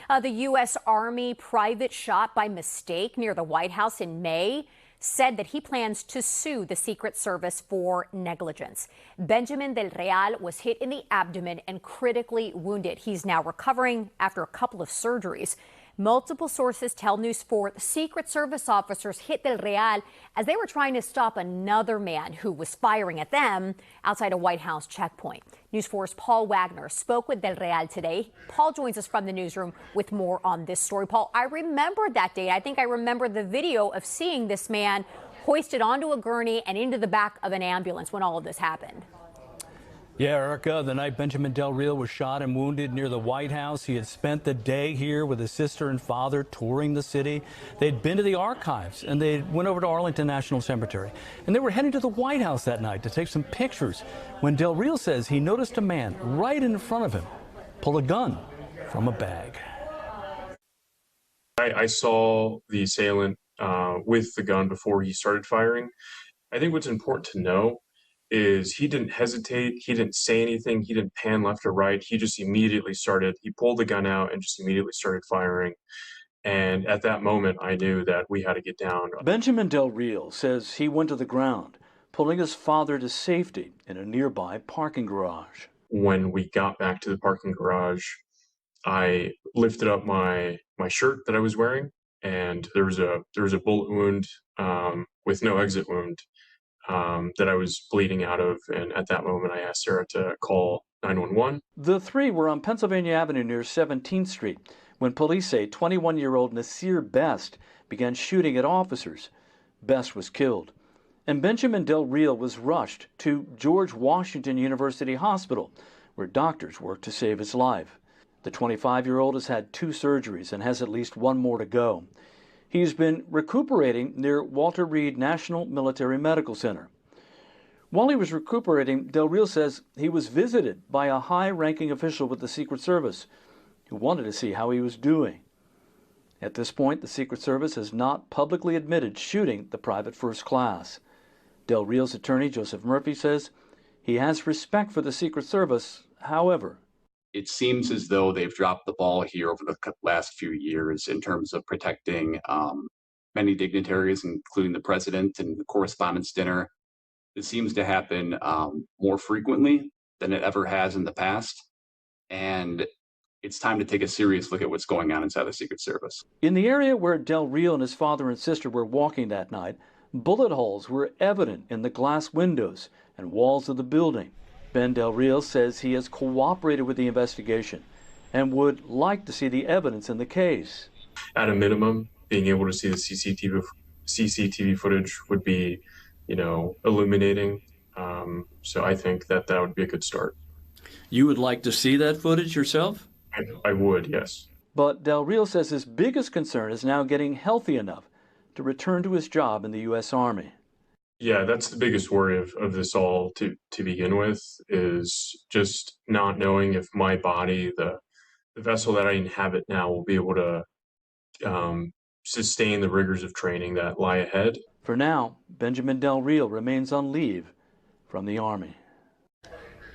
The U.S. Army private shot by mistake near the White House in May said that he plans to sue the Secret Service for negligence. Benjamin Del Real was hit in the abdomen and critically wounded. He's now recovering after a couple of surgeries. Multiple sources tell News 4 the Secret Service officers hit Del Real as they were trying to stop another man who was firing at them outside a White House checkpoint. News 4's Paul Wagner spoke with Del Real today. Paul joins us from the newsroom with more on this story. Paul, I remember that day. I think I remember the video of seeing this man hoisted onto a gurney and into the back of an ambulance when all of this happened. Yeah, Erica, the night Benjamin Del Real was shot and wounded near the White House, he had spent the day here with his sister and father touring the city. They'd been to the archives and they went over to Arlington National Cemetery. And they were heading to the White House that night to take some pictures when Del Real says he noticed a man right in front of him pull a gun from a bag. I saw the assailant with the gun before he started firing. I think what's important to know is he didn't hesitate, he didn't say anything, he didn't pan left or right, he just immediately he pulled the gun out and just immediately started firing. And at that moment, I knew that we had to get down. Benjamin Del Real says he went to the ground, pulling his father to safety in a nearby parking garage. When we got back to the parking garage, I lifted up my shirt that I was wearing, and there was a bullet wound with no exit wound that I was bleeding out of, and at that moment I asked Sarah to call 911. The three were on Pennsylvania Avenue near 17th Street when police say 21-year-old Nasir Best began shooting at officers. Best was killed, and Benjamin Del Real was rushed to George Washington University Hospital, where doctors worked to save his life. The 25-year-old has had 2 surgeries and has at least 1 more to go. He's been recuperating near Walter Reed National Military Medical Center. While he was recuperating, Del Real says he was visited by a high-ranking official with the Secret Service who wanted to see how he was doing. At this point, the Secret Service has not publicly admitted shooting the private first class. Del Real's attorney, Joseph Murphy, says he has respect for the Secret Service. However, it seems as though they've dropped the ball here over the last few years in terms of protecting many dignitaries, including the president and the Correspondents' Dinner. It seems to happen more frequently than it ever has in the past. And it's time to take a serious look at what's going on inside the Secret Service. In the area where Del Real and his father and sister were walking that night, bullet holes were evident in the glass windows and walls of the building. Ben Del Real says he has cooperated with the investigation and would like to see the evidence in the case. At a minimum, being able to see the CCTV footage would be, illuminating. So I think that would be a good start. You would like to see that footage yourself? I would, yes. But Del Real says his biggest concern is now getting healthy enough to return to his job in the U.S. Army. Yeah, that's the biggest worry of this all to begin with, is just not knowing if my body, the vessel that I inhabit now, will be able to sustain the rigors of training that lie ahead. For now, Benjamin Del Real remains on leave from the Army.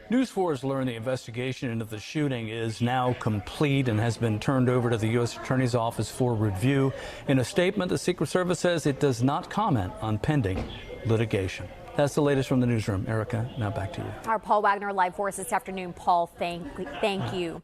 News 4 has learned the investigation into the shooting is now complete and has been turned over to the U.S. Attorney's Office for review. In a statement, the Secret Service says it does not comment on pending litigation. That's the latest from the newsroom. Erica, now back to you. Our Paul Wagner live for us this afternoon. Paul, thank you.